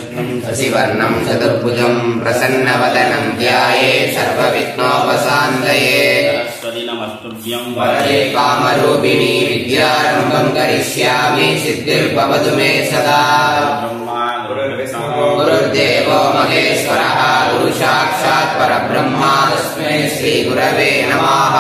विष्णुं शशिवर्णं चतुर्भुजं प्रसन्नवदनं ध्यायेत् सर्वविघ्नोपशान्तये। सरस्वती नमस्तुभ्यं वरदे कामरूपिणी विद्यारम्भं करिष्यामि सिद्धिर्भवतु मे सदा। गुरुर्देवो महेश्वरः गुरुसाक्षात् परब्रह्म तस्मै श्रीगुरवे नमः।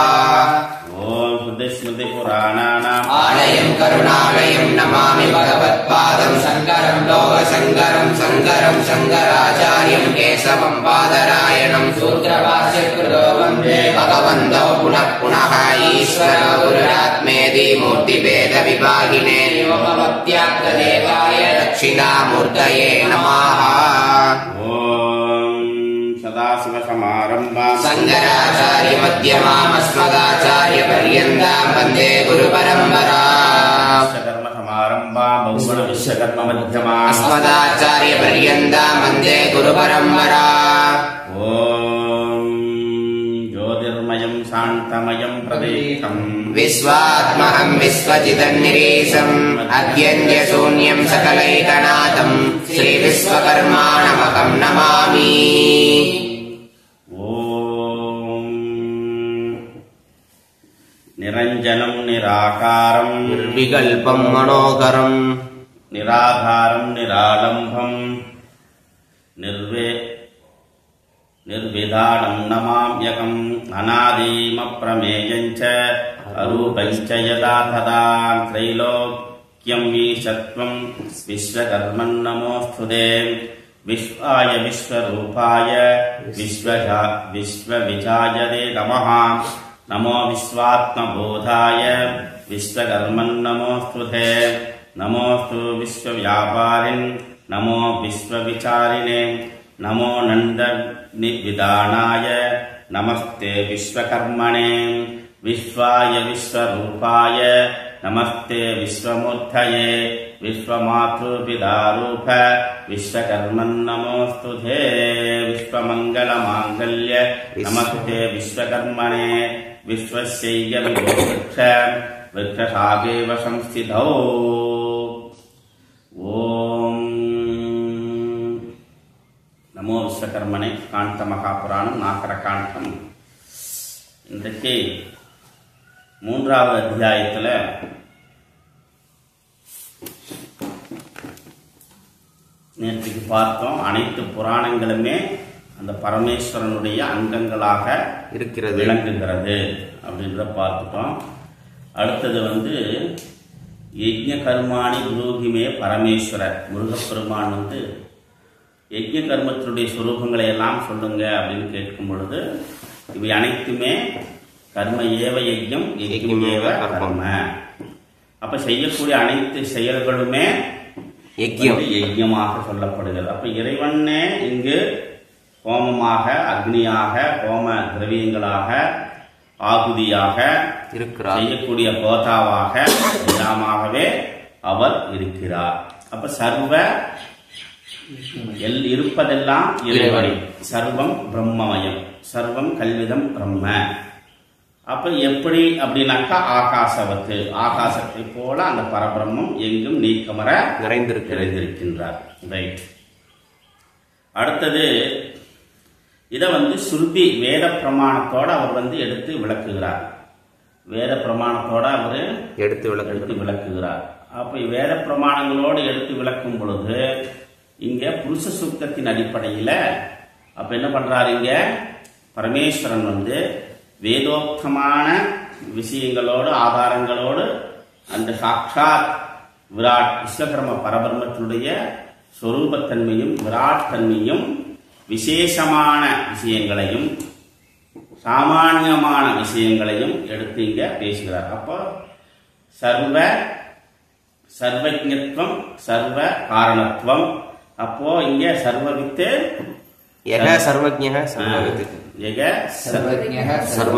आलयं करुणालयं नमामि भगवत्पादं शङ्करं लोकशङ्करं शङ्करं शङ्कराचार्यं केशवं पादरायणं सूत्रभाष्यकृतो वन्दे भगवन्तौ पुनः पुनः ईश्वर गुरुरात्मेति मूर्तिभेदविभागिने व्योमवत्याप्तदेवाय दक्षिणामूर्तये नमः। सदाशिवसमारम्भां शङ्कराचार्यमध्यमाम् अस्मदाचार्यपर्यन्तां वन्दे गुरुपरम्परां। विश्वकर्ममध्यमाम् अस्मदाचार्यपर्यन्तां वन्दे गुरुपरम्परां। ॐ ज्योतिर्मयं शान्तमयं प्रदेशं विश्वात्महं विश्वजिदन्निरीशम् अद्यन्यशून्यं सकलैकनाथं श्रीविश्वकर्माणमहं नमामि। निरञ्जनं निराकारं निर्विकल्पं मनोहरं निराधारं निरालम्भं निर्विधानं नमाम्यहम् अनादिमप्रमेयं च अरूपं च यदा तदा त्रैलोक्यं ईशत्वं विश्वकर्मन् नमोऽस्तुते। विश्वाय विश्वरूपाय विश्वविजायते नमः। नमो विश्वात्मबोधाय विश्वकर्मन् नमोऽस्तुते। नमोऽस्तु विश्वव्यापारिन् नमो विश्वविचारिणे नमो नन्दविदानाय नमस्ते विश्वकर्मणे। विश्वाय विश्वरूपाय नमस्ते विश्वमूर्तये विश्वमातृपितारूप विश्वकर्मन् नमोऽस्तुते। विश्वमङ्गलमाङ्गल्य नमस्ते विश्वकर्मणे। विश्वस्यैव वृक्ष वृक्षशाखेव संस्थितौ। ஓம் நமோ விஸ்வகர்மனே. காண்ட மகாபுராணம் நாகர காண்டம். இன்றைக்கு 3வது அத்தியாயத்தில் நேற்றுக்கு பார்த்தோம். அனைத்து புராணங்களுமே அந்த பரமேஸ்வரனுடைய அங்கங்களாக இருக்கிறது, விளங்குகிறது அப்படின்றத பார்த்துட்டோம். அடுத்தது யஜ்ஞ கர்மாணி குருகிமே பரமேஸ்வரர். முருகப்பெருமான் யஜ்ஞ கர்மத்தினுடைய சுரூபங்களை எல்லாம் சொல்லுங்க அப்படின்னு கேட்கும் பொழுது இவை அனைத்துமே கர்ம ஏவ யஜ்ஞம் யஜ்ஞம் ஏவ கர்ம. அப்ப செய்யக்கூடிய அனைத்து செயல்களுமே யஜ்ஞமாக சொல்லப்படுகிறது. அப்ப இறைவனே இங்கு ஹோமமாக அக்னியாக ஹோம திரவியங்களாக ஆகுதியாக இருக்கிறார். செய்யக்கூடிய கோதாவாக எல்லாமாகவே அவர் இருக்கிறார். அப்ப சர்வ இருப்பதெல்லாம் இறைவனை. சர்வம் பிரம்மமயம், சர்வம் கல்விதம் பிரம்ம. அப்ப எப்படி அப்படின்னாக்கா ஆகாசவத்து, ஆகாசத்தை போல அந்த பரபிரம்மம் எங்கும் நீக்கமர நிறைந்திருக்கின்றார். ரைட். அடுத்தது இதை ஸ்ருதி வேத பிரமாணத்தோட அவர் எடுத்து விளக்குகிறார். வேத பிரமாணத்தோட அவர் எடுத்து விளக்குகிறார். அப்ப வேத பிரமாணங்களோடு எடுத்து விளக்கும் பொழுது இங்க புருஷ சூக்தத்தின் அடிப்படையில் அப்ப என்ன பண்றாரு, இங்க பரமேஸ்வரன் வேதோக்தமான விஷயங்களோடு ஆதாரங்களோடு அந்த சாட்சாத் விராட் விஸ்வகர்ம பரபிரம்மத்தினுடைய சொரூபத்தன்மையும் விராட் தன்மையும் விசேஷமான விஷயங்களையும் சாமானியமான விஷயங்களையும் எடுத்து இங்க பேசுகிறார். அப்போ சர்வஜத்வம் சர்வ காரணத்துவம். அப்போ இங்க சர்வவித்து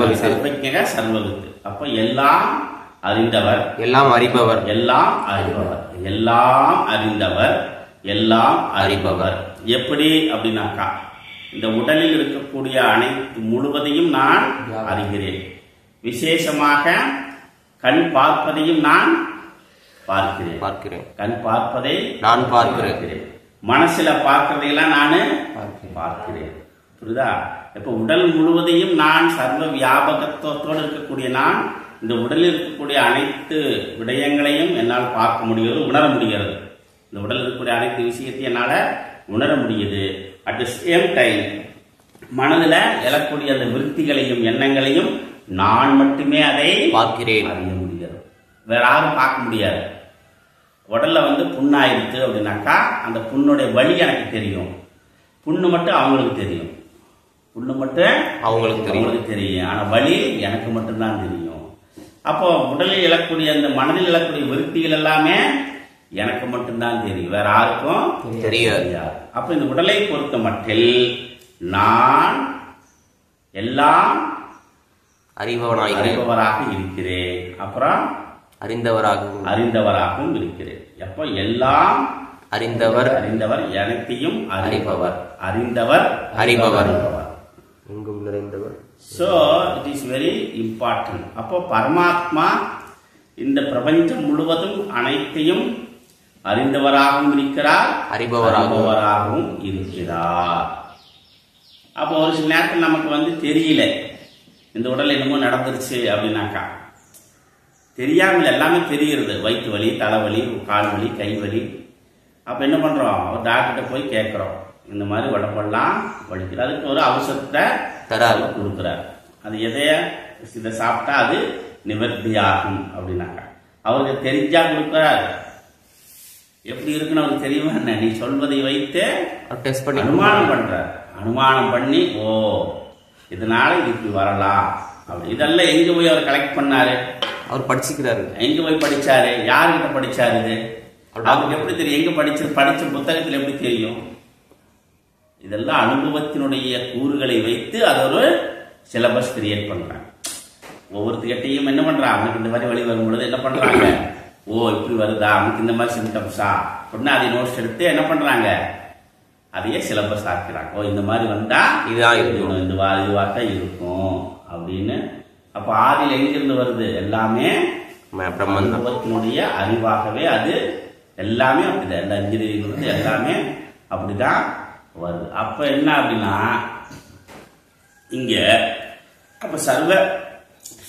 சர்வவித்து. அப்போ எல்லாம் அறிந்தவர், எல்லாம் அறிபவர், எல்லாம் அறிபவர், எல்லாம் அறிந்தவர், எல்லாம் அறிபவர். எப்படி அப்படின்னாக்கா இந்த உடலில் இருக்கக்கூடிய அனைத்து முழுவதையும் நான் அறிகிறேன். விசேஷமாக கண் பார்ப்பதையும் நான் பார்க்கிறேன். கண் பார்ப்பதை நான் பார்க்கிறேன். மனசுல பார்க்கறதையெல்லாம் நானு பார்க்கிறேன். புரியுதா? இப்ப உடல் முழுவதையும் நான் சர்வ வியாபகத்தோடு இருக்கக்கூடிய நான் இந்த உடலில் இருக்கக்கூடிய அனைத்து விடயங்களையும் என்னால் பார்க்க முடிகிறது, உணர முடிகிறது. இந்த உடலில் இருக்கக்கூடிய அனைத்து விஷயத்தையும் என்னால உணர முடியுது. அட் த சேம் டைம் மனதில் எழக்கூடிய அந்த விருத்திகளையும் எண்ணங்களையும் நான் மட்டுமே அதை பார்க்கிறேன், அறிய முடிகிறது. வேற யாரும் பார்க்க முடியாது. உடல்ல புண்ணாயிடுச்சு அப்படின்னாக்கா அந்த புண்ணுடைய வலி எனக்கு தெரியும், புண்ணு மட்டும் அவங்களுக்கு தெரியும், புண்ணு மட்டும் அவங்களுக்கு தெரியும், ஆனா வலி எனக்கு மட்டும்தான் தெரியும். அப்போ உடலில் எழக்கூடிய அந்த மனதில் எழக்கூடிய விருத்திகள் எல்லாமே எனக்கு மட்டும்தான் தெரியும், வேற யாருக்கும் தெரியாது. அப்ப இந்த உடலை பொறுத்த மட்டில் நான் எல்லாம் அறிபவராக இருக்கிறேன், அப்புறம் அறிந்தவராகவும் இருக்கிறேன். எப்போ எல்லாம் அறிந்தவர் அனைத்தையும் அறிபவர். So it is very important. அப்போ பரமாத்மா இந்த பிரபஞ்சம் முழுவதும் அனைத்தையும் அறிந்தவராகவும் இருக்கிறார், அறிபவராகவும் இருக்கிறார். அப்போ ஒரு சில நேரத்தில் நமக்கு தெரியல இந்த உடல் என்னமோ நடந்துருச்சு அப்படின்னாக்கா, தெரியாமல் எல்லாமே தெரிகிறது. வயிற்று வலி, தலைவலி, கால் வலி, கை வலி. அப்போ என்ன பண்ணுறோம், ஒரு டாக்டர்கிட்ட போய் கேட்குறோம், இந்த மாதிரி உடம்பெல்லாம் வலிக்குது, அதுக்கு ஒரு அவசரத்தை கொடுக்குறாரு. அது இதை சாப்பிட்டா அது நிவர்த்தி ஆகும் அப்படின்னாக்கா அவருக்கு தெரிஞ்சா கொடுக்குறாரு. எப்படி இருக்குன்னு அவருக்கு தெரியுமா என்ன? நீ சொல்வதை வைத்து அனுமானம் பண்றாரு. அனுமானம் பண்ணி ஓ இதனால இது இப்படி வரலாம் அப்படி. இதெல்லாம் எங்க போய் அவர் கலெக்ட் பண்ணாரு? அவர் படிச்சுக்கிறாரு. எங்க போய் படிச்சாரு? யாருக்கிட்ட படிச்சாரு? இது அவருக்கு எப்படி தெரியும்? எங்க படிச்ச புத்தகத்தில் எப்படி தெரியும்? இதெல்லாம் அனுபவத்தினுடைய கூறுகளை வைத்து அது ஒரு சிலபஸ் கிரியேட் பண்றாங்க. ஒவ்வொருத்திட்டையும் என்ன பண்றாங்க, அவனுக்கு இந்த மாதிரி வழி வரும்பொழுது என்ன பண்றாங்க, ஓ இப்படி வருதா, அவனுக்கு இந்த மாதிரி சிம்டம்ஸா அப்படின்னா அதை நோட்ஸ் எடுத்து என்ன பண்றாங்க, அதையே சிலபஸ் ஆக்குறாங்க. ஓ இந்த மாதிரி வந்தா இதுதான் இருக்கணும், இந்த இதுவாக இருக்கும் அப்படின்னு. அப்ப ஆதியில் எங்கிருந்து வருது? எல்லாமே அனுபவத்தினுடைய அறிவாகவே அது எல்லாமே அப்படிதான். எல்லா இன்ஜினியரிங் எல்லாமே அப்படிதான் வருது. அப்ப என்ன அப்படின்னா இங்க அப்ப சர்வ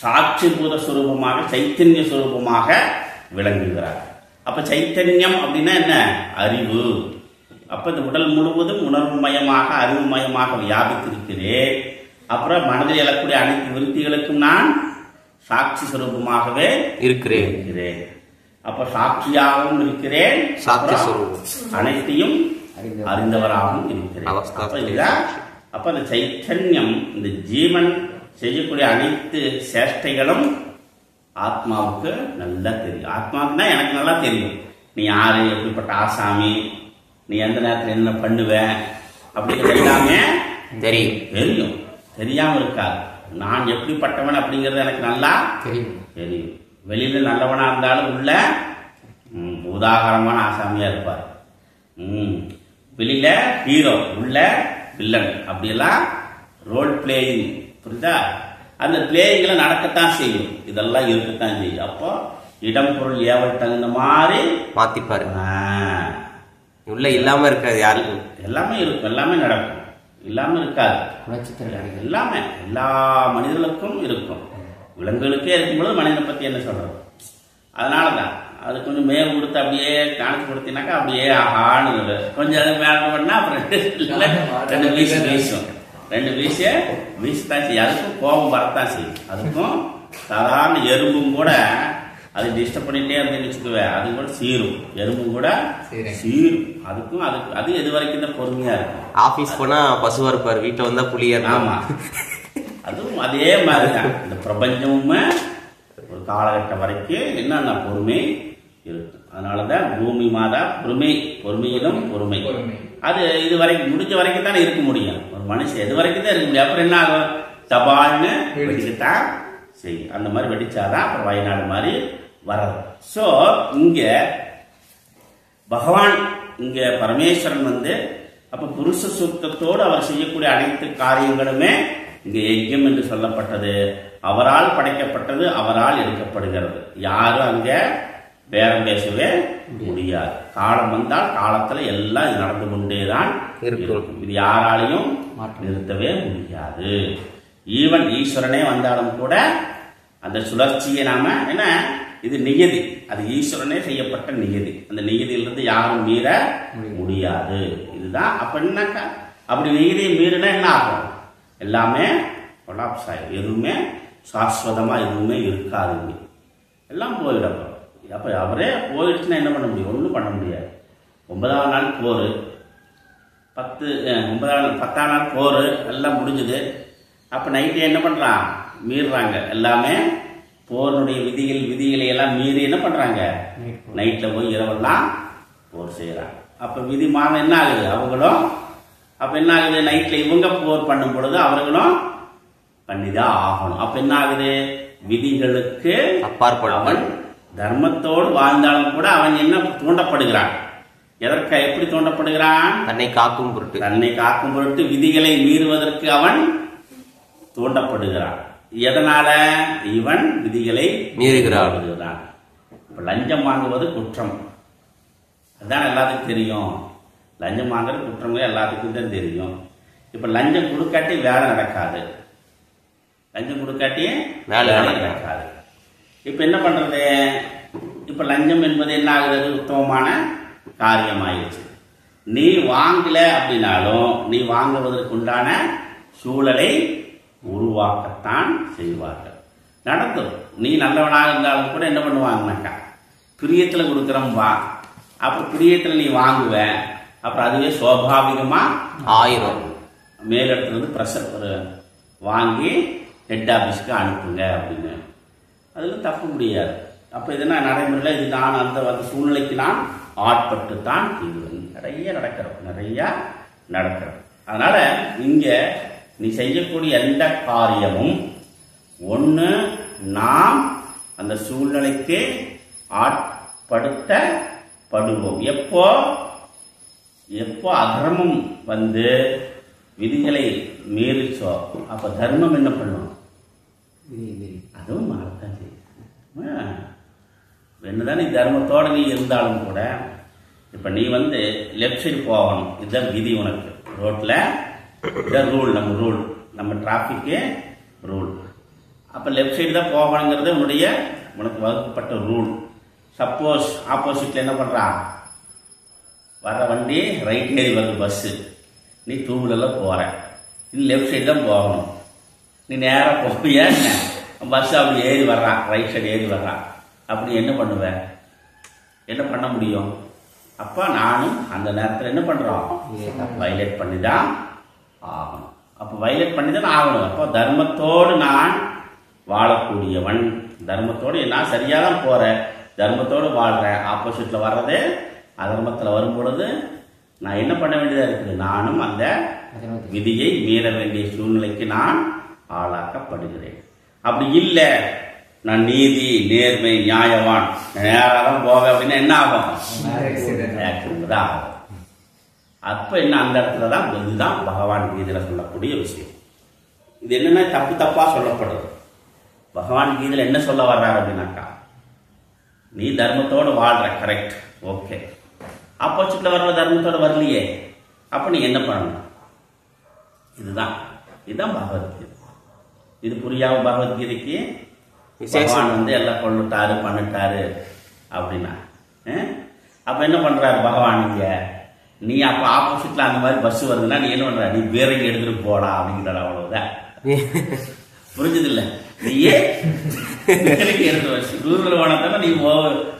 சாட்சிபூத சுரூபமாக சைத்தன்ய சுரூபமாக விளங்குகிறார். அப்ப சைத்தன்யம் அப்படின்னா என்ன? அறிவு. அப்ப இந்த உடல் முழுவதும் உணர்வு மயமாக அறிவு மயமாக வியாபித்திருக்கிறேன். அப்புறம் மனதில் எழக்கூடிய அனைத்து விருத்திகளுக்கும் நான் சாட்சி சுரூபமாகவே இருக்கிறேன். அப்ப சாட்சியாகவும் இருக்கிறேன், அனைத்தையும் அறிந்தவராகவும் இருக்கிறேன். அப்ப அந்த சைத்தன்யம், இந்த ஜீவன் செய்யக்கூடிய அனைத்து சேஷ்டைகளும் ஆத்மாவுக்கு நல்லா தெரியும். ஆத்மாவுக்கு தான் எனக்கு நல்லா தெரியும். நீ யாரு, எப்படிப்பட்ட ஆசாமி, நீ எந்த நேரத்தில் என்ன பண்ணுவ அப்படிங்கிறது எல்லாமே தெரியும். தெரியாம இருக்காது. நான் எப்படிப்பட்டவன் அப்படிங்கிறது எனக்கு நல்லா தெரியும். வெளியில நல்லவனா இருந்தாலும் உள்ள உதாகரமான ஆசாமியா இருப்பார். வெளியில ஹீரோ, உள்ள வில்லன், அப்படியெல்லாம் ரோல் பிளேயிங். புரியுதா? அந்த பிளேயிங்ல நடக்கத்தான் செய்யும், இதெல்லாம் இருக்கத்தான் செய்யும். அப்போ இடம் பொருள் ஏவல் தகுந்த மாதிரி மாத்திப்பாரு. உள்ள இல்லாம இருக்காது யாருக்கும். எல்லாமே இருக்கும், எல்லாமே நடக்கும், இல்லாம இருக்காது. எல்லாமே எல்லா மனிதர்களுக்கும் இருக்கும். விலங்குகளுக்கே இருக்கும்போது மனிதனை பத்தி என்ன சொல்றது? அதனாலதான் அது கொஞ்சம் மேல் கொடுத்து அப்படியே காணிச்சு கொடுத்தீங்கன்னாக்கா அப்படியே ஆகான்னு கொஞ்சம் அதை மேல பண்ணா அப்புறம் ரெண்டு வீசுதான் செய்யும். அதுக்கும் கோபம் வரத்தான் செய்யும். அதுக்கும் சாதாரண எறும்பும் கூட அது டிஸ்டர்ப் பண்ணிட்டே இருந்து வச்சுக்குவேன், அது கூட சீரும். எறும்பும் கூட சீரும். அதுக்கும் அது எது வரைக்கும் தான் பொறுமையா இருக்கும். ஆபீஸ் போனா பசுவா இருப்பாரு, வீட்டுல வந்தா புளியா. ஆமா, அதுவும் அதே மாதிரிதான். இந்த பிரபஞ்சமுமே ஒரு காலகட்டம் வரைக்கும் என்னென்ன பொறுமை இருக்கு. அதனாலதான் பூமி மாதா பொறுமையிலும் பொறுமை. அது இது வரைக்கும் முடிஞ்ச வரைக்கும் தானே இருக்க முடியும். ஒரு மனுஷன் எது வரைக்கும் தான் இருக்க முடியும். அப்புறம் என்ன ஆகும், தபால்னு வெடிக்கத்தான் செய்யும். அந்த மாதிரி வெடிச்சாதான் அப்புறம் வயநாடு மாதிரி வராது. சோ இங்க பகவான், இங்க பரமேஸ்வரன் அப்ப புருஷ சூக்தத்தோடு அவர் செய்யக்கூடிய அனைத்து காரியங்களுமே இங்க யஜ்யம் என்று சொல்லப்பட்டது. அவரால் படைக்கப்பட்டது, அவரால் எடுக்கப்படுகிறது. யாரும் அங்க பேரம் பேசவே முடியாது. காலம் வந்தால் காலத்துல எல்லாம் இது நடந்து கொண்டேதான் இருக்கும். இது யாராலையும் நிறுத்தவே முடியாது. ஈவன் ஈஸ்வரனே வந்தாலும் கூட அந்த சுழற்சியை நாம என்ன, இது நியதி, அது ஈஸ்வரனே செய்யப்பட்ட நியதி. அந்த நியதியிலிருந்து யாரும் மீற முடியாது. இதுதான். அப்ப என்னக்கா அப்படி நியதியை மீறினா என்ன ஆகும்? எல்லாமே கொலாப்ஸ் ஆகும். எதுவுமே சாஸ்வதமா எதுவுமே இருக்காது, எல்லாம் போயிடும். அப்ப அவரே போயிடுச்சுன்னா என்ன பண்ண முடியும்? ஒன்றும் பண்ண முடியாது. 9ஆம் நாள் போர், 10ஆம் நாள் போர் எல்லாம் முடிஞ்சுது. அப்ப நைட்டு என்ன பண்றான்? மீறுறாங்க. எல்லாமே போருடைய விதிகளை எல்லாம் மீறி என்ன பண்றாங்க? நைட்ல போய் இரவெல்லாம் போர் செய்யறாங்க. அப்ப விதி மாற என்ன ஆகுது? அவங்களும் அப்ப என்ன ஆகுது? நைட்ல இவங்க போர் பண்ணும் பொழுது அவர்களும் பண்ணிதான் ஆகணும். அப்ப என்ன ஆகுது? விதிகளுக்கு அவன் தர்மத்தோடு வாழ்ந்தாலும் கூட அவன் என்ன தூண்டப்படுகிறான்? எதற்க எப்படி தூண்டப்படுகிறான்? தன்னை காக்கும் பொருட்டு விதிகளை மீறுவதற்கு அவன் தூண்டப்படுகிறான். எதனால? இவன் விதிகளை மீறுகிறான். இப்ப லஞ்சம் வாங்குவது குற்றம், அதுதான் எல்லாத்துக்கும் தெரியும். லஞ்சம் வாங்குறது குற்றம் எல்லாத்துக்கும் தான் தெரியும். இப்ப லஞ்சம் கொடுக்காட்டி வேலை நடக்காது. லஞ்சம் கொடுக்காட்டி வேலை நடக்காது. இப்ப என்ன பண்றது? இப்ப லஞ்சம் என்பது என்ன ஆகுது? உத்தமமான காரியம் ஆயிடுச்சு. நீ வாங்கல அப்படின்னாலும் நீ வாங்குவதற்கு உண்டான சூழலை உருவாக்கத்தான் செய்வார்கள். நடக்கும். நீ நல்லவனாக இருந்தாலும் கூட என்ன பண்ணுவாங்கனாக்கா, பிரியத்துல கொடுக்கறோம் வா, அப்ப பிரியத்துல நீ வாங்குவ, அப்புறம் அதுவே சுவாபாவிகமா ஆயிரம் மேலிடத்துல பிரஷர் வாங்கி ஹெட் ஆபீஸ்க்கு அனுப்புங்க அப்படின்னு. அதுல தப்பு முடியாது. அப்ப இதெல்லாம் நடைமுறையில் இது நான் அந்த சூழ்நிலைக்கு நான் ஆட்பட்டு தான் தீர்வு. நிறைய நடக்கிறோம். அதனால இங்க நீ செய்யக்கூடிய எந்த காரியமும் ஒண்ணு நாம் அந்த சூழ்நிலைக்கு ஆட்படுத்தப்படுவோம். எப்போ அதர்மம் வந்து விதிகளை மீறிச்சோ அப்ப தர்மம் என்ன பண்ணும்? அதுவும் மாறத்தான் செய்யும். என்னதான் நீ தர்மத்தோட நீ இருந்தாலும் கூட இப்ப நீ வந்து லெப்ட் சைடு போகணும், இதுதான் விதி உனக்கு. ரோட்ல இதான் ரூல், நம்ம டிராபிக் ரூல். அப்ப லெப்ட் சைடு தான் போகணுங்கிறது உனக்கு வகுக்கப்பட்ட ரூல். சப்போஸ் ஆப்போசிட்ல என்ன பண்றான்? வர வண்டி ரைட் ஏறி வருது பஸ், நீ 2 வீலர்ல போற, நீ லெப்ட் சைடு தான் போகணும். நீ நேரா போவியா? பஸ் அப்படி ஏறி வர்றான், ரைட் சைடு ஏறி வர்றான், அப்படி என்ன பண்ணுவ? என்ன பண்ண முடியும்? அப்ப நானும் அந்த நேரத்தில் என்ன பண்றோம்? வயலேட் பண்ணிதான் ஆகணும். அப்ப வயலேட் பண்ணிதான் ஆகணும். அப்போ தர்மத்தோடு நான் வாழக்கூடியவன், தர்மத்தோடு நான் சரியாதான் போறேன், தர்மத்தோடு வாழ்றேன். ஆப்போசிட்ல வர்றது அதர்மத்துல வரும் பொழுது நான் என்ன பண்ண வேண்டியதா இருக்குது? நானும் அந்த விதியை மீற வேண்டிய சூழ்நிலைக்கு நான் ஆளாக்கப்படுகிறேன். அப்படி இல்லை, நான் நீதி நேர்மை நியாயவான் நேரம் போக அப்படின்னா என்ன ஆகும்? ஆகும். அப்ப என்ன அந்த இடத்துலதான் இதுதான் பகவான் கீதையில சொல்லக்கூடிய விஷயம். இது என்னன்னா தப்பா சொல்லப்படுறது. பகவான் கீதையில என்ன சொல்ல வர்றாரு அப்படின்னாக்கா, நீ தர்மத்தோடு வாழ்ற, கரெக்ட், ஓகே. ஆப்போசிட்ல வர்ற தர்மத்தோட வரலையே, அப்ப நீ என்ன பண்ணணும்? இதுதான் பகவத்கீதை. இது புரியாம பகவத்கீதைக்கு பகவான் வந்து எல்லாம் கொண்டுட்டாரு பண்ணிட்டாரு அப்படின்னா அப்ப என்ன பண்றாரு பகவான்? இங்க நீ அப்ப ஆப்போசிட்ல அந்த மாதிரி பஸ் வருதுன்னா நீ என்ன பண்ற? நீ பேரங்க எடுத்துட்டு போடா அப்படிங்கிறாரு. அவ்வளவுதான். புரிஞ்சது இல்ல? நீயே எடுத்து தூர்வலவானத்தான நீ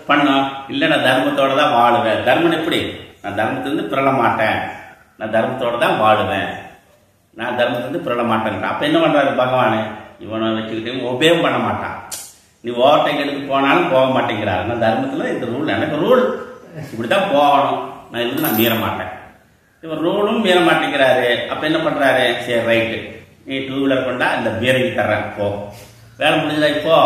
பண்ணோம். இல்ல நான் தர்மத்தோட தான் வாழுவேன். தர்மம் எப்படி? நான் தர்மத்திலிருந்து பிறள மாட்டேன், நான் தர்மத்தோட தான் வாழுவேன், நான் தர்மத்திலிருந்து பிறள மாட்டேன். அப்ப என்ன பண்றாரு பகவான்? இவனை வச்சுக்கிட்டு ஒபேம் பண்ண மாட்டான். நீ ஓவர்டேக் எடுத்து போனாலும் போக மாட்டேங்கிறாரு. நான் தர்மத்துல இந்த ரூல், எனக்கு ரூல் இப்படித்தான் போகணும், நான் இருந்து நான் மீற மாட்டேன். இவர் ரூலும் மீற மாட்டேங்கிறாரு. அப்ப என்ன பண்றாரு? சரி ரைட்டு, நீ 2 வீலர் கொண்டா இந்த பீரங்கி தர்றேன், போ, வேலை முடிஞ்சதா இப்போ?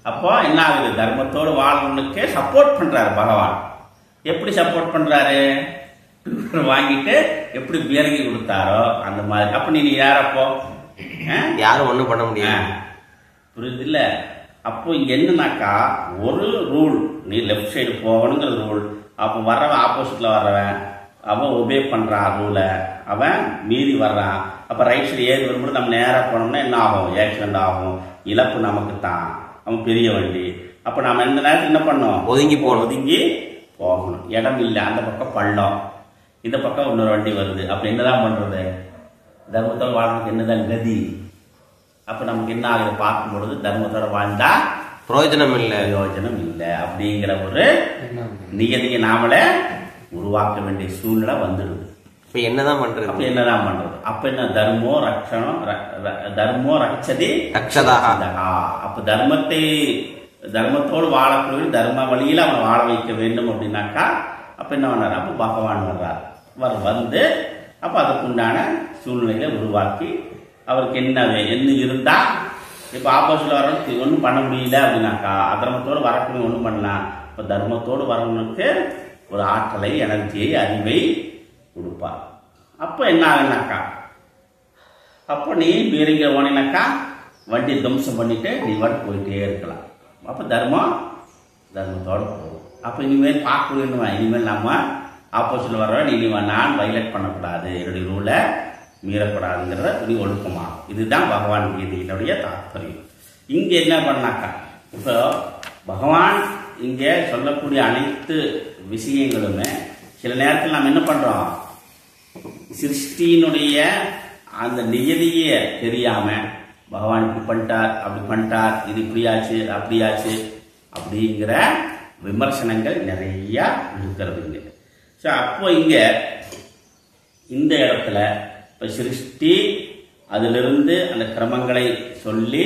அப்போ என்ன ஆகுது? தர்மத்தோடு வாழ்வனுக்கு சப்போர்ட் பண்றாரு பகவான். எப்படி சப்போர்ட் பண்றாரு? வாங்கிட்டு எப்படி பீரங்கி கொடுத்தாரோ அந்த மாதிரி. அப்ப நீ யாரப்போ? யாரும் ஒண்ணும் பண்ண முடியாது. புரியுது இல்ல? அப்போ இங்க என்னன்னாக்கா ஒரு ரூல், நீ லெஃப்ட் சைடு போகணுங்கிற ரூல். அப்போ வர்றவன் ஆப்போசிட்ல வர்றவன் அவன் ஒபே பண்றான் ரூலை, அவன் மீறி வர்றான். அப்ப ரைட் சைடு ஏறி வரும்போது நம்ம நேராக போனோம்னா என்ன ஆகும்? ஆக்சிடென்ட் ஆகும், இழப்பு நமக்கு தான். அவன் பெரிய வண்டி. அப்ப நாம இந்த நேரத்தில் என்ன பண்ணோம்? ஒதுங்கி போகணும். இடம் இல்லை, அந்த பக்கம் பள்ளம், இந்த பக்கம் இன்னொரு வண்டி வருது. அப்ப என்னதான் பண்றது? தர்மத்தோட வாழ்றதுக்கு என்னதான் கதி? அப்ப நமக்கு என்ன ஆகுது? பார்க்கும் பொழுது தர்மத்தோட வாழ்ந்தா பிரயோஜனம் இல்லை அப்படிங்கிற ஒரு நியதியை நாமளே உருவாக்க வேண்டிய சூழ்நிலை வந்துடுது. இப்ப என்னதான் பண்றது? அப்ப என்ன? தர்மோ ரட்சதி ரக்ஷதா. அப்ப தர்மத்தோடு வாழக்கூடிய தர்ம வழியில அவன் வாழ வைக்க வேண்டும் அப்படின்னாக்கா அப்ப என்ன பண்ணார்? அப்ப பகவான் வந்து அப்ப அதுக்குண்டான சூழ்நிலைகளை உருவாக்கி அவருக்கு என்ன இருந்தா, இப்ப ஆப்போசிட்ல வரவனுக்கு ஒன்றும் பண்ண முடியல அப்படின்னாக்கா அதர்மத்தோடு வரக்கூடிய ஒன்றும் பண்ணலாம். இப்ப தர்மத்தோடு வரவனுக்கு ஒரு ஆற்றலை, எனர்ஜியை, அறிவை கொடுப்பார். அப்ப என்ன ஆகுனாக்கா, அப்போ நீ மீறிங்க போனீனாக்கா வண்டி துவம்சம் பண்ணிட்டு நீ வாட்டு போயிட்டே இருக்கலாம். அப்ப தர்மத்தோடு போகும். அப்ப இனிமேல் பார்க்க வேண்டுமா? இனிமேல் நம்ம ஆப்போசிட்ல வர்றவன் இனிமேல் நான் வயலேட் பண்ணக்கூடாது, என்னுடைய ரூலை மீறக்கூடாதுங்கிறத நீ ஒழுக்கமா. இதுதான் பகவான் கீதையினுடைய தாற்பயம். இங்க என்ன பண்ணாக்கா, இப்போ பகவான் இங்க சொல்லக்கூடிய அனைத்து விஷயங்களுமே சில நேரத்தில் நாம் என்ன பண்றோம்? சிருஷ்டியினுடைய அந்த நியதியே தெரியாம பகவான் இப்படி பண்ணிட்டார், அப்படி பண்ணிட்டார், இது இப்படியாச்சு அப்படியாச்சு அப்படிங்கிற விமர்சனங்கள் நிறைய இருக்கிறதுங்க. ஸோ அப்போ இங்க இந்த இடத்துல இப்ப சிருஷ்டி அதிலிருந்து அந்த கிரமங்களை சொல்லி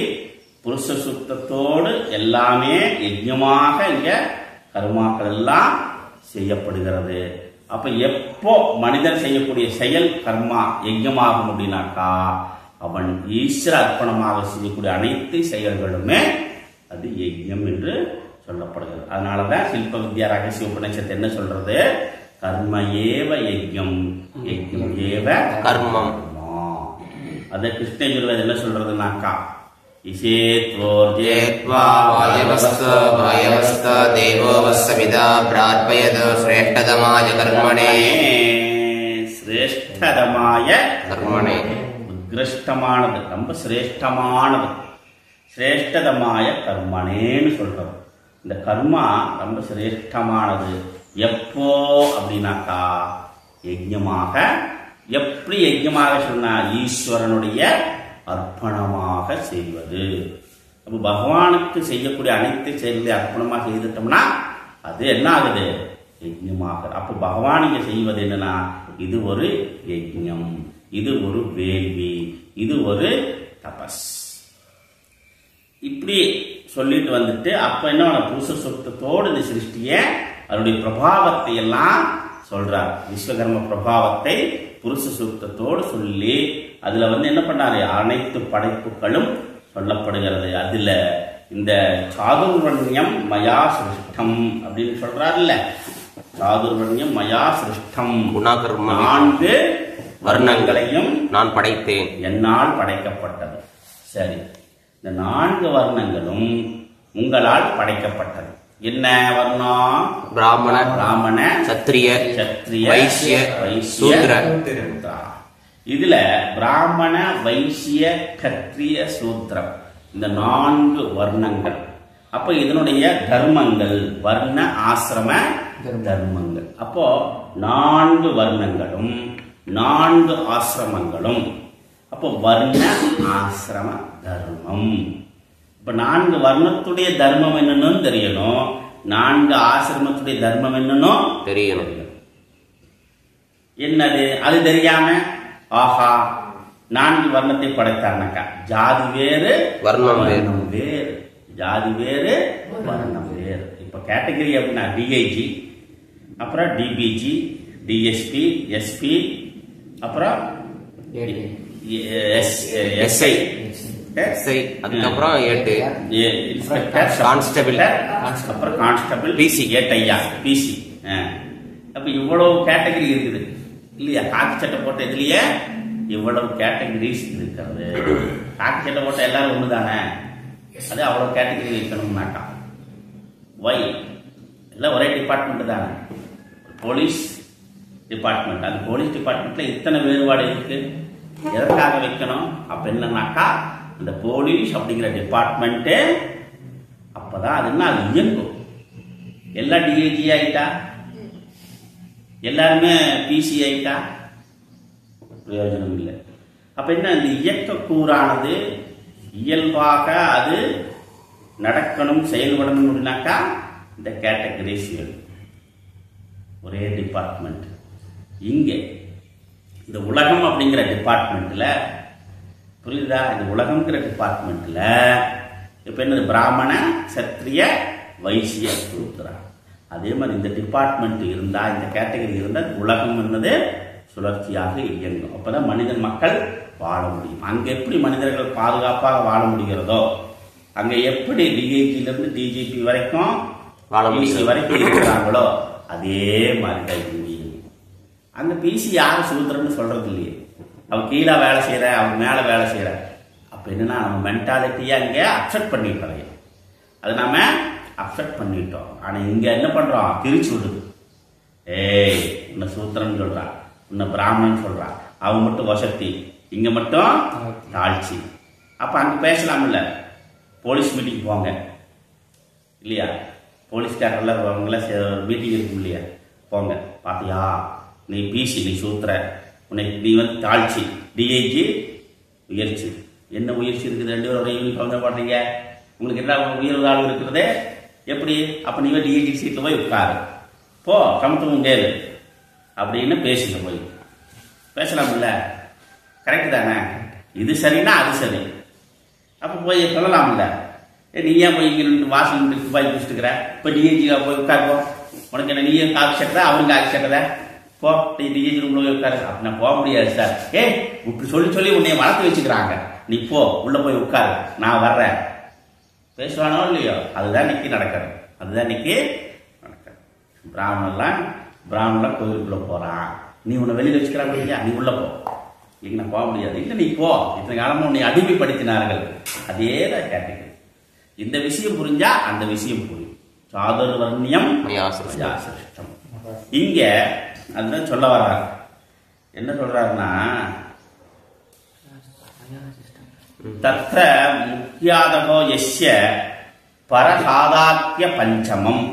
புருஷ சுத்தத்தோடு எல்லாமே யஜ்ஞமாக இங்க கர்மாக்கள் எல்லாம் செய்யப்படுகிறது. அப்ப எப்போ மனிதன் செய்யக்கூடிய செயல் கர்மா யஜ்ஞமாகும் அப்படின்னாக்கா அவன் ஈஸ்வர அர்ப்பணமாக செய்யக்கூடிய அனைத்து செயல்களுமே அது யஜ்ஞம் என்று சொல்லப்படுகிறது. அதனாலதான் சில்ப வித்யா ரகசிய உபநிஷத்து என்ன சொல்றது? கர்ம ஏவ யஜ்ஞம், யஜ்ஞம் ஏவ கர்மம். அதை கிருஷ்ண யஜுர்வேதம் என்ன சொல்றதுனாக்கா சிரேஷ்டதமாய கர்மணே, உத்கிருஷ்டமானது, ரொம்ப சிரேஷ்டமானது, சிரேஷ்டதமாய கர்மனேன்னு சொல்றது. இந்த கர்மா ரொம்ப சிரேஷ்டமானது. எப்போ அப்படின்னாக்கா யஜ்ஞமாக. எப்படி யஜ்ஞமாக சொன்னா? ஈஸ்வரனுடைய அர்ப்பணமாக செய்வது. அப்ப பகவானுக்கு செய்யக்கூடிய அனைத்து செயல்களை அர்ப்பணமாக செய்துட்டோம்னா அது என்ன ஆகுது? யஜ்ஞமாக. அப்ப பகவான் இங்க செய்வது என்னன்னா, இது ஒரு யஜ்ஞம், இது ஒரு வேள்வி, இது ஒரு தபஸ். இப்படி சொல்லிட்டு வந்துட்டு அப்ப என்ன புருஷ சுத்தத்தோடு இந்த சிருஷ்டிய அதனுடைய பிரபாவத்தை எல்லாம் சொல்றார். விஸ்வகர்ம பிரபாவத்தை புருஷ சுத்தத்தோடு சொல்லி அதுல என்ன பண்ணாரு? அனைத்து படைப்புகளும் சொல்லப்படுகிறது. அதுல இந்த சாதுர்வண்யம் மயா சிருஷ்டம் அப்படின்னு சொல்றாருல்ல, சாதுர்வண்யம் மயா சிருஷ்டம், 4 வர்ணங்களையும் நான் படைத்தேன், என்னால் படைக்கப்பட்டது. சரி, இந்த 4 வர்ணங்களும் உங்களால் படைக்கப்பட்டது. என்ன வர்ணம்? பிராமண, சத்திரிய, வைசிய, சூத்ர. இதுல பிராமண, வைசிய, கத்திரிய, சூத்ரம், இந்த 4 வர்ணங்கள். அப்ப இதனுடைய தர்மங்கள் வர்ண ஆசிரம தர்மங்கள். அப்போ 4 வர்ணங்களும் 4 ஆசிரமங்களும். அப்போ வர்ண ஆசிரம தர்மம். இப்ப 4 வர்ணத்துடைய தர்மம் என்னன்னு தெரியணும், 4 ஆசிரமத்துடைய தர்மம் என்னன்னு தெரியணும். என்னது? அது தெரியாம ஆஹா 4 வர்ணத்தை படைத்தார்னாக்கா ஜாதி வேறு வர்ணம் வேறு, ஜாதி வேறு வர்ணம் வேறு. இப்ப கேட்டகரி அப்படின்னா டிஐஜி, அப்புறம் டிபிஜி, டிஎஸ்பி, எஸ்பி, அப்புறம் எஸ்ஐ, அதுக்கப்புறம் இன்ஸ்பெக்டர், கான்ஸ்டபிள், அப்புறம் கான்ஸ்டபிள், பிசி, ஏட்டையா, பிசி. அப்ப இவ்வளவு கேட்டகரி இருக்குது இல்லையா? காக்கி சட்டை போட்ட இதுலயே இவ்வளவு கேட்டகரிஸ் இருக்கிறது. காக்கி சட்டை போட்ட எல்லாரும் ஒண்ணுதானே? அது அவ்வளோ கேட்டகரி வைக்கணும்னாக்கா வை எல்லாம் ஒரே டிபார்ட்மெண்ட் தானே. போலீஸ் டிபார்ட்மெண்ட், அந்த போலீஸ் டிபார்ட்மெண்ட்ல இத்தனை வேறுபாடு இருக்கு. எதற்காக வைக்கணும்? அப்ப என்னன்னாக்கா இந்த போலீஸ் அப்படிங்கிற டிபார்ட்மெண்ட்டு அப்பதான் அது என்ன அது இயங்கும். எல்லா டிஐஜி ஆயிட்டா, எல்லாருமே பிசி ஆயிட்டா பிரயோஜனம் இல்லை. அப்ப என்ன இந்த இயக்கக்கூறானது இயல்பாக அது நடக்கணும் செயல்படணும்னாக்கா இந்த கேட்டகரிஸ் ஒரே டிபார்ட்மெண்ட். இங்க இந்த உலகம் அப்படிங்கிற டிபார்ட்மெண்ட்ல புரியுதா? இந்த உலகம்ங்கிற டிபார்ட்மெண்ட்ல இப்ப என்னது பிராமண சத்திரிய வைசிய சூத்ரா. அதே மாதிரி இந்த டிபார்ட்மெண்ட் இருந்தா, இந்த கேட்டகரி இருந்தா உலகம் என்னது சுழற்சியாக இயங்கும். அப்பதான் மனிதன் மக்கள் வாழ முடியும். அங்க எப்படி மனிதர்கள் பாதுகாப்பாக வாழ முடிகிறதோ, அங்க எப்படி டிஐஜிலிருந்து டிஜிபி வரைக்கும் வரைக்கும் இருக்கிறாங்களோ அதே மாதிரிதான் இங்கேயும். அங்க பிசி யாரும் சூத்திரன்னு சொல்றது இல்லையே. அவன் கீழே வேலை செய்யற, அவன் மேல வேலை செய்யற. அப்ப என்னன்னா நம்ம மென்டாலிட்டியை அங்கே அக்செப்ட் பண்ணிட்டோம். அது நாம அக்செப்ட் பண்ணிட்டோம். ஆனா இங்க என்ன பண்றோம்? பிரிச்சு விடுது. ஏய் உன்னை சூத்திரன்னு சொல்றான், உன்னை பிராமணன் சொல்றான், அவன் மட்டும் வசதி, இங்க மட்டும் தாழ்ச்சி. அப்ப அங்க பேசலாம்ல. போலீஸ் மீட்டிங் போங்க இல்லையா? போலீஸ்காரர்ல அவங்கள மீட்டிங் இருக்கும் இல்லையா? போங்க. பாத்தியா நீ பிசி, நீ சூத்திர, உன்னை நீ வந்து தாழ்ச்சி, டிஐஜி உயர்ச்சி. என்ன உயர்ச்சி இருக்குது? 2 பேரும் ஒரே யூனிஃபார்ம் தான் போடுறீங்க, உங்களுக்கு என்ன உயர்வு ஆள் இருக்கிறது எப்படி? அப்ப நீங்க டிஐஜி சீட்ல போய் உட்காரு, போ கமுத்து கேளு அப்படின்னு பேசிட்டு போய் பேசலாம்ல. கரெக்ட் தானே? இது சரின்னா அது சரி. அப்ப போய் சொல்லலாம்ல. நீ ஏன் போய் இங்க வாசல் துப்பாக்கி பிடிச்சிட்டுக்கிற? இப்ப டிஐஜி போய் உட்காருப்போம். உனக்கு என்ன நீயும் காக்கி சட்டதா அவனுக்கு காக்கி சட்டதா? போ டிஐஜி ரூம்ல போய் உட்காரு. அப்படின்னா போக முடியாது சார். இப்படி சொல்லி சொல்லி உன்னைய வளர்த்து வச்சுக்கிறாங்க, நீ போ உள்ள போய் உட்காரு, நான் வர்றேன். பேசுவானோ இல்லையோ? அதுதான் இன்னைக்கு நடக்கிறது. அதுதான் இன்னைக்கு நடக்கிறது. பிராமணெல்லாம் கோயிலுக்குள்ள போறான், நீ உன்னை வெளியில வச்சுக்கிறாங்க இல்லையா? நீ உள்ள போ. இல்லைங்க நான் போக முடியாது. இல்லை நீ போ, இத்தனை காலமும் உன்னை அடிமைப்படுத்தினார்கள். அதேதான் கேட்டீங்க. இந்த விஷயம் புரிஞ்சா அந்த விஷயம் புரியும். சாதுர்வர்ணியம் சிருஷ்டம். இங்க அதுதான் சொல்ல வர்றாரு. என்ன சொல்றாருன்னா தத்ர முக்கியாதகோ யஸ்ய பரசாதாத்ய பஞ்சமம்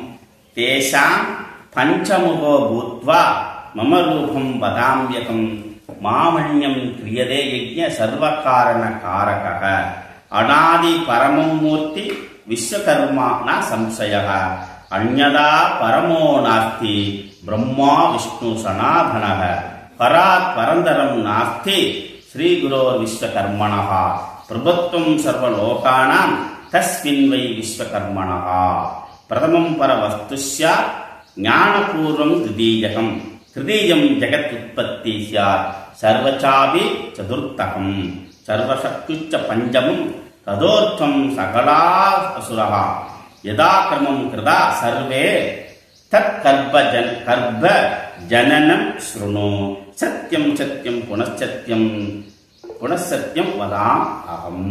தேஷாம் பஞ்சமுகோ பூத்வா மம ரூபம் வதாம்யகம் மாமண்யம் கிரியதே யஜ்ஞ சர்வகாரண காரகः அநாதி பரமம் மூர்த்தி விஸ்வகர்மா ந சம்சயः அந்யதா பரமோ நாஸ்தி பிரம்மா விஷ்ணு சனாதனः பராத் பரந்தரம் நாஸ்தி ஸ்ரீ குரோர் விஸ்வகர்மணः பிரபுத்வம் சர்வலோகானாம் தஸ்மின் வை விஸ்வகர்மணः பிரதமம் பரவஸ்துஸ்ய ஞானபூர்வம் த்விதீயகம் த்விதீயம் ஜெகத் உற்பத்தி ஸ்யாத் சர்வசாபி சதுர்த்தகம் சர்வசக்திச்ச பஞ்சமம் ததோர்த்தம் சகலா அசுரஹ யதா கிரமம் கிருதா சர்வே தத் கர்ப்ப ஜனனம் ஸ்ருணு சத்யம் சத்யம் புனச்சத்யம் புனசத்யம் வதாம் அகம்.